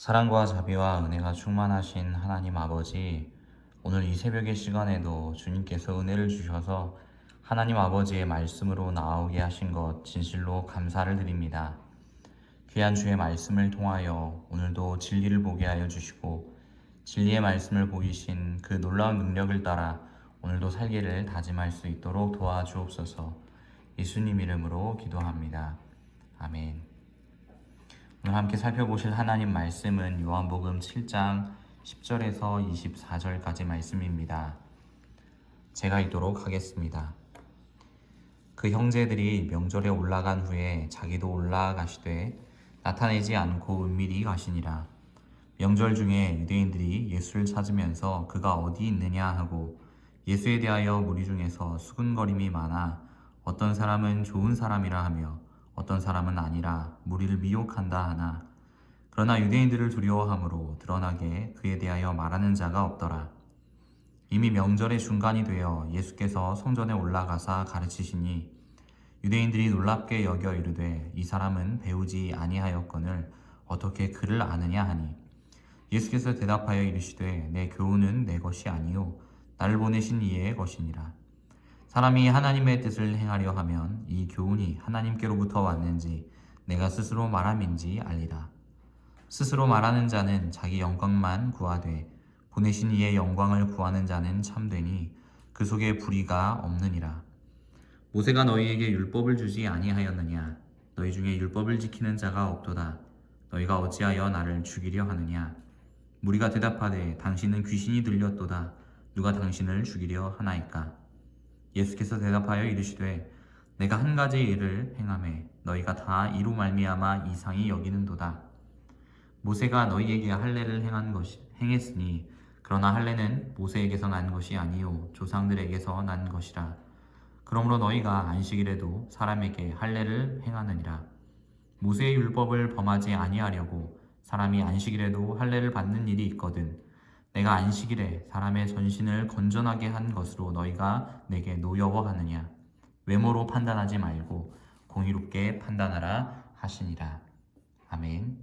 사랑과 자비와 은혜가 충만하신 하나님 아버지, 오늘 이 새벽의 시간에도 주님께서 은혜를 주셔서 하나님 아버지의 말씀으로 나오게 하신 것 진실로 감사를 드립니다. 귀한 주의 말씀을 통하여 오늘도 진리를 보게 하여 주시고 진리의 말씀을 보이신 그 놀라운 능력을 따라 오늘도 살기를 다짐할 수 있도록 도와주옵소서. 예수님 이름으로 기도합니다. 아멘. 오늘 함께 살펴보실 하나님 말씀은 요한복음 7장 10절에서 24절까지 말씀입니다. 제가 읽도록 하겠습니다. 그 형제들이 명절에 올라간 후에 자기도 올라가시되 나타내지 않고 은밀히 가시니라. 명절 중에 유대인들이 예수를 찾으면서 그가 어디 있느냐 하고 예수에 대하여 무리 중에서 수군거림이 많아 어떤 사람은 좋은 사람이라 하며 어떤 사람은 아니라 무리를 미혹한다 하나 그러나 유대인들을 두려워함으로 드러나게 그에 대하여 말하는 자가 없더라. 이미 명절의 중간이 되어 예수께서 성전에 올라가사 가르치시니 유대인들이 놀랍게 여겨 이르되 이 사람은 배우지 아니하였거늘 어떻게 그를 아느냐 하니 예수께서 대답하여 이르시되 내 교훈은 내 것이 아니요 나를 보내신 이의 것이니라. 사람이 하나님의 뜻을 행하려 하면 이 교훈이 하나님께로부터 왔는지 내가 스스로 말함인지 알리라. 스스로 말하는 자는 자기 영광만 구하되 보내신 이의 영광을 구하는 자는 참되니 그 속에 불의가 없느니라. 모세가 너희에게 율법을 주지 아니하였느냐? 너희 중에 율법을 지키는 자가 없도다. 너희가 어찌하여 나를 죽이려 하느냐? 무리가 대답하되 당신은 귀신이 들렸도다. 누가 당신을 죽이려 하나이까? 예수께서 대답하여 이르시되 내가 한 가지 일을 행하매 너희가 다 이로 말미암아 이상히 여기는도다. 모세가 너희에게 할례를 행했으니 그러나 할례는 모세에게서 난 것이 아니요 조상들에게서 난 것이라. 그러므로 너희가 안식일에도 사람에게 할례를 행하느니라. 모세의 율법을 범하지 아니하려고 사람이 안식일에도 할례를 받는 일이 있거든 내가 안식일에 사람의 전신을 건전하게 한 것으로 너희가 내게 노여워하느냐? 외모로 판단하지 말고 공의롭게 판단하라 하시니라. 아멘.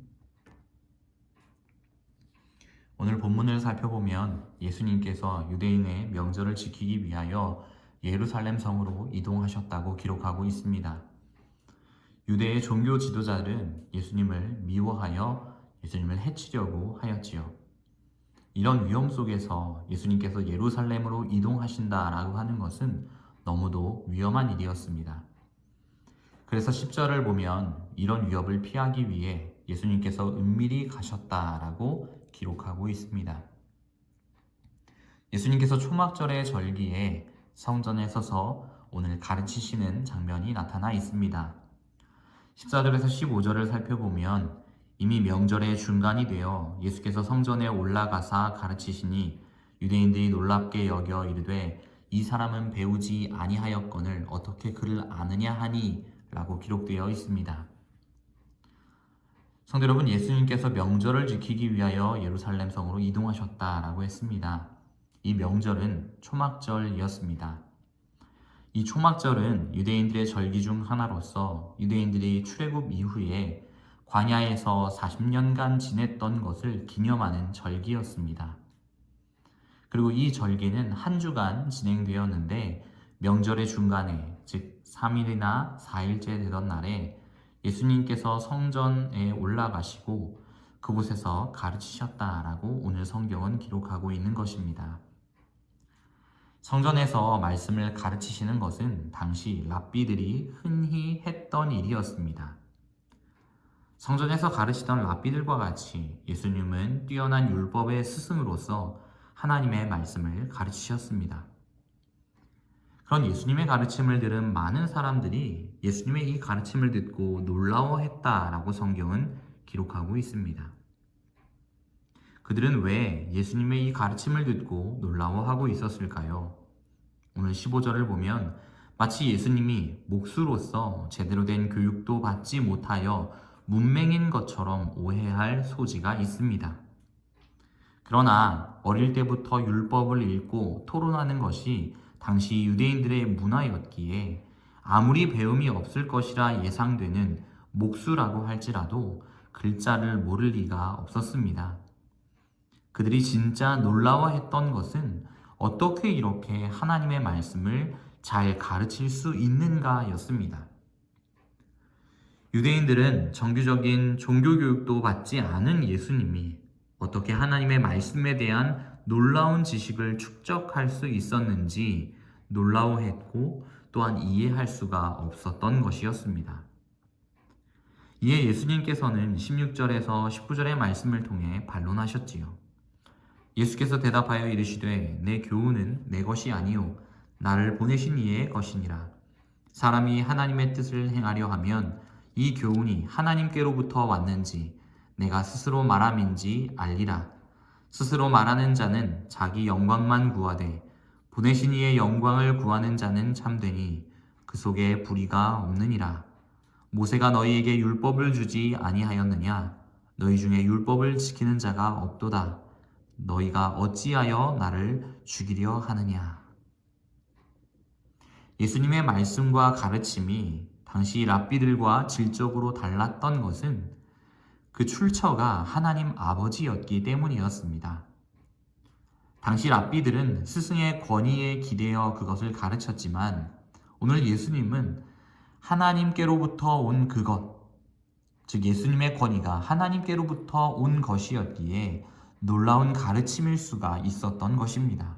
오늘 본문을 살펴보면 예수님께서 유대인의 명절을 지키기 위하여 예루살렘 성으로 이동하셨다고 기록하고 있습니다. 유대의 종교 지도자들은 예수님을 미워하여 예수님을 해치려고 하였지요. 이런 위험 속에서 예수님께서 예루살렘으로 이동하신다라고 하는 것은 너무도 위험한 일이었습니다. 그래서 10절을 보면 이런 위협을 피하기 위해 예수님께서 은밀히 가셨다라고 기록하고 있습니다. 예수님께서 초막절의 절기에 성전에 서서 오늘 가르치시는 장면이 나타나 있습니다. 14절에서 15절을 살펴보면 이미 명절의 중간이 되어 예수께서 성전에 올라가사 가르치시니 유대인들이 놀랍게 여겨 이르되 이 사람은 배우지 아니하였거늘 어떻게 그를 아느냐 하니 라고 기록되어 있습니다. 성도 여러분, 예수님께서 명절을 지키기 위하여 예루살렘 성으로 이동하셨다라고 했습니다. 이 명절은 초막절이었습니다. 이 초막절은 유대인들의 절기 중 하나로서 유대인들이 출애굽 이후에 광야에서 40년간 지냈던 것을 기념하는 절기였습니다. 그리고 이 절기는 한 주간 진행되었는데 명절의 중간에 즉 3일이나 4일째 되던 날에 예수님께서 성전에 올라가시고 그곳에서 가르치셨다라고 오늘 성경은 기록하고 있는 것입니다. 성전에서 말씀을 가르치시는 것은 당시 랍비들이 흔히 했던 일이었습니다. 성전에서 가르치던 랍비들과 같이 예수님은 뛰어난 율법의 스승으로서 하나님의 말씀을 가르치셨습니다. 그런 예수님의 가르침을 들은 많은 사람들이 예수님의 이 가르침을 듣고 놀라워했다라고 성경은 기록하고 있습니다. 그들은 왜 예수님의 이 가르침을 듣고 놀라워하고 있었을까요? 오늘 15절을 보면 마치 예수님이 목수로서 제대로 된 교육도 받지 못하여 문맹인 것처럼 오해할 소지가 있습니다. 그러나 어릴 때부터 율법을 읽고 토론하는 것이 당시 유대인들의 문화였기에 아무리 배움이 없을 것이라 예상되는 목수라고 할지라도 글자를 모를 리가 없었습니다. 그들이 진짜 놀라워했던 것은 어떻게 이렇게 하나님의 말씀을 잘 가르칠 수 있는가였습니다. 유대인들은 정규적인 종교교육도 받지 않은 예수님이 어떻게 하나님의 말씀에 대한 놀라운 지식을 축적할 수 있었는지 놀라워했고 또한 이해할 수가 없었던 것이었습니다. 이에 예수님께서는 16절에서 19절의 말씀을 통해 반론하셨지요. 예수께서 대답하여 이르시되 내 교훈은 내 것이 아니요 나를 보내신 이의 것이니라. 사람이 하나님의 뜻을 행하려 하면 이 교훈이 하나님께로부터 왔는지 내가 스스로 말함인지 알리라. 스스로 말하는 자는 자기 영광만 구하되 보내신 이의 영광을 구하는 자는 참되니 그 속에 불의가 없느니라. 모세가 너희에게 율법을 주지 아니하였느냐? 너희 중에 율법을 지키는 자가 없도다. 너희가 어찌하여 나를 죽이려 하느냐? 예수님의 말씀과 가르침이 당시 랍비들과 질적으로 달랐던 것은 그 출처가 하나님 아버지였기 때문이었습니다. 당시 랍비들은 스승의 권위에 기대어 그것을 가르쳤지만 오늘 예수님은 하나님께로부터 온 그것, 즉 예수님의 권위가 하나님께로부터 온 것이었기에 놀라운 가르침일 수가 있었던 것입니다.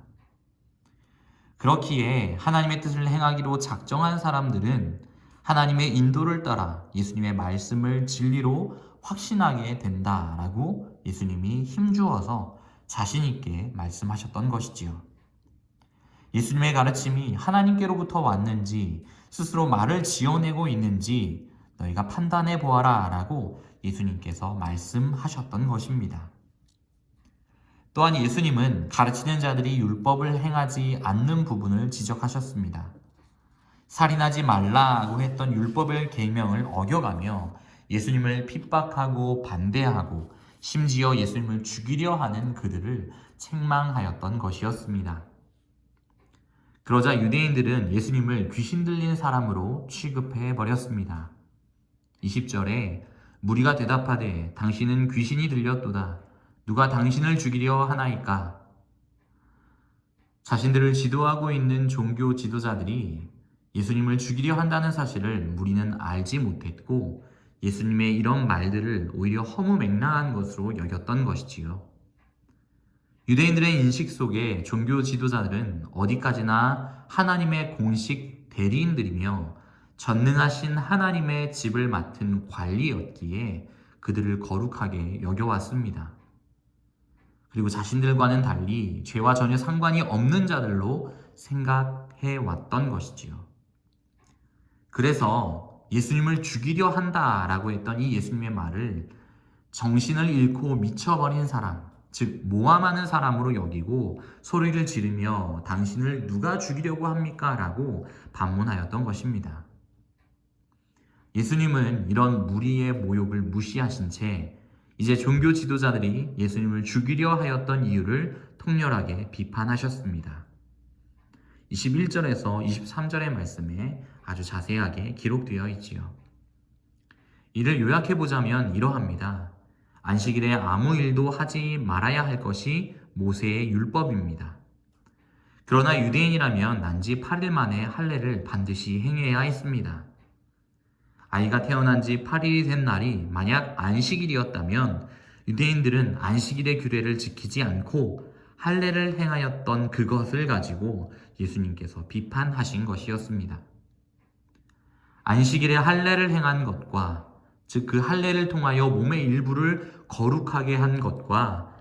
그렇기에 하나님의 뜻을 행하기로 작정한 사람들은 하나님의 인도를 따라 예수님의 말씀을 진리로 확신하게 된다라고 예수님이 힘주어서 자신 있게 말씀하셨던 것이지요. 예수님의 가르침이 하나님께로부터 왔는지 스스로 말을 지어내고 있는지 너희가 판단해 보아라 라고 예수님께서 말씀하셨던 것입니다. 또한 예수님은 가르치는 자들이 율법을 행하지 않는 부분을 지적하셨습니다. 살인하지 말라고 했던 율법의 계명을 어겨가며 예수님을 핍박하고 반대하고 심지어 예수님을 죽이려 하는 그들을 책망하였던 것이었습니다. 그러자 유대인들은 예수님을 귀신 들린 사람으로 취급해 버렸습니다. 20절에 무리가 대답하되 당신은 귀신이 들렸도다. 누가 당신을 죽이려 하나이까? 자신들을 지도하고 있는 종교 지도자들이 예수님을 죽이려 한다는 사실을 무리는 알지 못했고 예수님의 이런 말들을 오히려 허무맹랑한 것으로 여겼던 것이지요. 유대인들의 인식 속에 종교 지도자들은 어디까지나 하나님의 공식 대리인들이며 전능하신 하나님의 집을 맡은 관리였기에 그들을 거룩하게 여겨왔습니다. 그리고 자신들과는 달리 죄와 전혀 상관이 없는 자들로 생각해 왔던 것이지요. 그래서 예수님을 죽이려 한다라고 했던 이 예수님의 말을 정신을 잃고 미쳐버린 사람, 즉 모함하는 사람으로 여기고 소리를 지르며 당신을 누가 죽이려고 합니까? 라고 반문하였던 것입니다. 예수님은 이런 무리의 모욕을 무시하신 채 이제 종교 지도자들이 예수님을 죽이려 하였던 이유를 통렬하게 비판하셨습니다. 21절에서 23절의 말씀에 아주 자세하게 기록되어 있지요. 이를 요약해보자면 이러합니다. 안식일에 아무 일도 하지 말아야 할 것이 모세의 율법입니다. 그러나 유대인이라면 난지 8일 만에 할례를 반드시 행해야 했습니다. 아이가 태어난 지 8일이 된 날이 만약 안식일이었다면 유대인들은 안식일의 규례를 지키지 않고 할례를 행하였던 그것을 가지고 예수님께서 비판하신 것이었습니다. 안식일에 할례를 행한 것과 즉 그 할례를 통하여 몸의 일부를 거룩하게 한 것과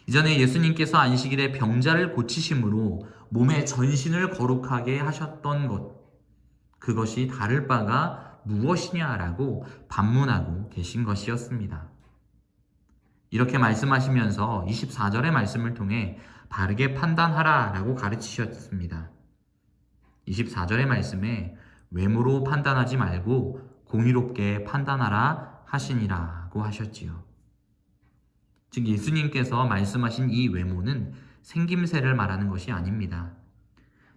이전에 예수님께서 안식일에 병자를 고치심으로 몸의 전신을 거룩하게 하셨던 것, 그것이 다를 바가 무엇이냐라고 반문하고 계신 것이었습니다. 이렇게 말씀하시면서 24절의 말씀을 통해 바르게 판단하라라고 가르치셨습니다. 24절의 말씀에 외모로 판단하지 말고 공의롭게 판단하라 하시니라고 하셨지요. 즉 예수님께서 말씀하신 이 외모는 생김새를 말하는 것이 아닙니다.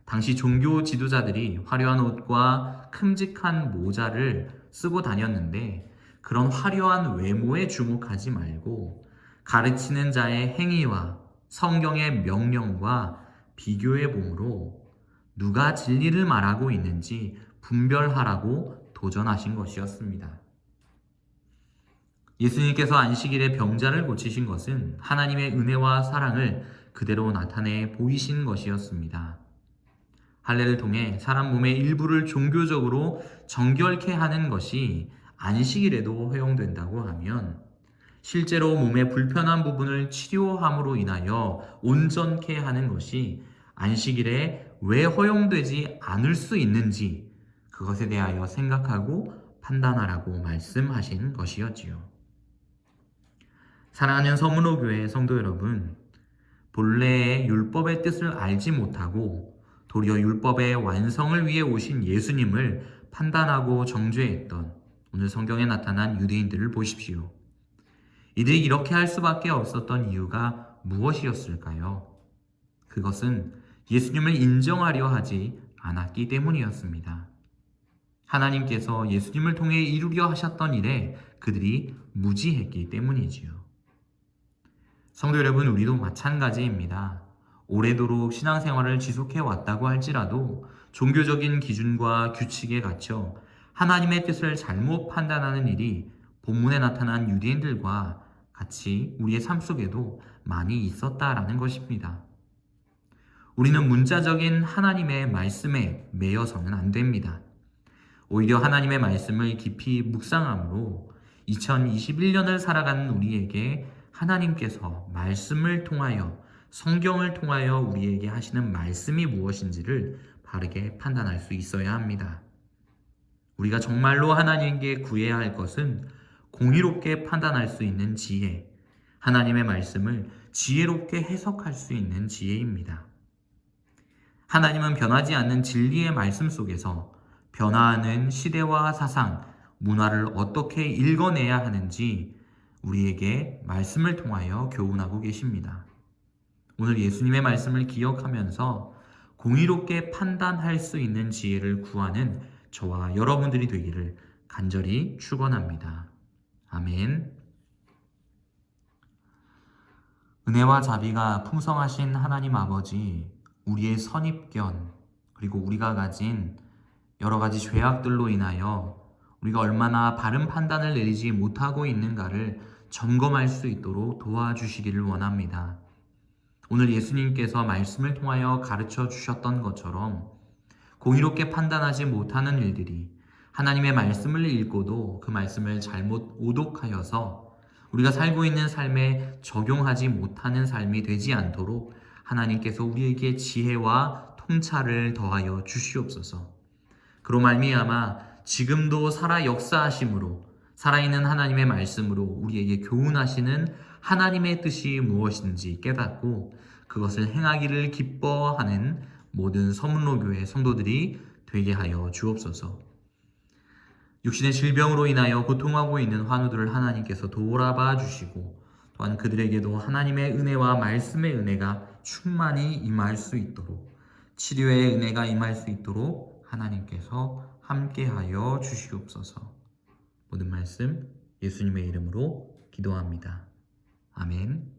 당시 종교 지도자들이 화려한 옷과 큼직한 모자를 쓰고 다녔는데 그런 화려한 외모에 주목하지 말고 가르치는 자의 행위와 성경의 명령과 비교해 보므로 누가 진리를 말하고 있는지 분별하라고 도전하신 것이었습니다. 예수님께서 안식일에 병자를 고치신 것은 하나님의 은혜와 사랑을 그대로 나타내 보이신 것이었습니다. 할례를 통해 사람 몸의 일부를 종교적으로 정결케 하는 것이 안식일에도 허용된다고 하면 실제로 몸의 불편한 부분을 치료함으로 인하여 온전케 하는 것이 안식일에 왜 허용되지 않을 수 있는지 그것에 대하여 생각하고 판단하라고 말씀하신 것이었지요. 사랑하는 서문호교회 성도 여러분, 본래의 율법의 뜻을 알지 못하고 도리어 율법의 완성을 위해 오신 예수님을 판단하고 정죄했던 오늘 성경에 나타난 유대인들을 보십시오. 이들이 이렇게 할 수밖에 없었던 이유가 무엇이었을까요? 그것은 예수님을 인정하려 하지 않았기 때문이었습니다. 하나님께서 예수님을 통해 이루려 하셨던 일에 그들이 무지했기 때문이지요. 성도 여러분, 우리도 마찬가지입니다. 오래도록 신앙생활을 지속해 왔다고 할지라도 종교적인 기준과 규칙에 갇혀 하나님의 뜻을 잘못 판단하는 일이 본문에 나타난 유대인들과 같이 우리의 삶 속에도 많이 있었다라는 것입니다. 우리는 문자적인 하나님의 말씀에 매여서는 안 됩니다. 오히려 하나님의 말씀을 깊이 묵상함으로 2021년을 살아가는 우리에게 하나님께서 말씀을 통하여 성경을 통하여 우리에게 하시는 말씀이 무엇인지를 바르게 판단할 수 있어야 합니다. 우리가 정말로 하나님께 구해야 할 것은 공의롭게 판단할 수 있는 지혜, 하나님의 말씀을 지혜롭게 해석할 수 있는 지혜입니다. 하나님은 변하지 않는 진리의 말씀 속에서 변화하는 시대와 사상, 문화를 어떻게 읽어내야 하는지 우리에게 말씀을 통하여 교훈하고 계십니다. 오늘 예수님의 말씀을 기억하면서 공의롭게 판단할 수 있는 지혜를 구하는 저와 여러분들이 되기를 간절히 축원합니다. 아멘. 은혜와 자비가 풍성하신 하나님 아버지, 우리의 선입견 그리고 우리가 가진 여러 가지 죄악들로 인하여 우리가 얼마나 바른 판단을 내리지 못하고 있는가를 점검할 수 있도록 도와주시기를 원합니다. 오늘 예수님께서 말씀을 통하여 가르쳐 주셨던 것처럼 공의롭게 판단하지 못하는 일들이 하나님의 말씀을 읽고도 그 말씀을 잘못 오독하여서 우리가 살고 있는 삶에 적용하지 못하는 삶이 되지 않도록 하나님께서 우리에게 지혜와 통찰을 더하여 주시옵소서. 그로 말미암아 지금도 살아 역사하심으로 살아있는 하나님의 말씀으로 우리에게 교훈하시는 하나님의 뜻이 무엇인지 깨닫고 그것을 행하기를 기뻐하는 모든 서문로교회 성도들이 되게 하여 주옵소서. 육신의 질병으로 인하여 고통하고 있는 환우들을 하나님께서 돌아봐 주시고 또한 그들에게도 하나님의 은혜와 말씀의 은혜가 충만히 임할 수 있도록 치료의 은혜가 임할 수 있도록 하나님께서 함께하여 주시옵소서. 모든 말씀 예수님의 이름으로 기도합니다. 아멘.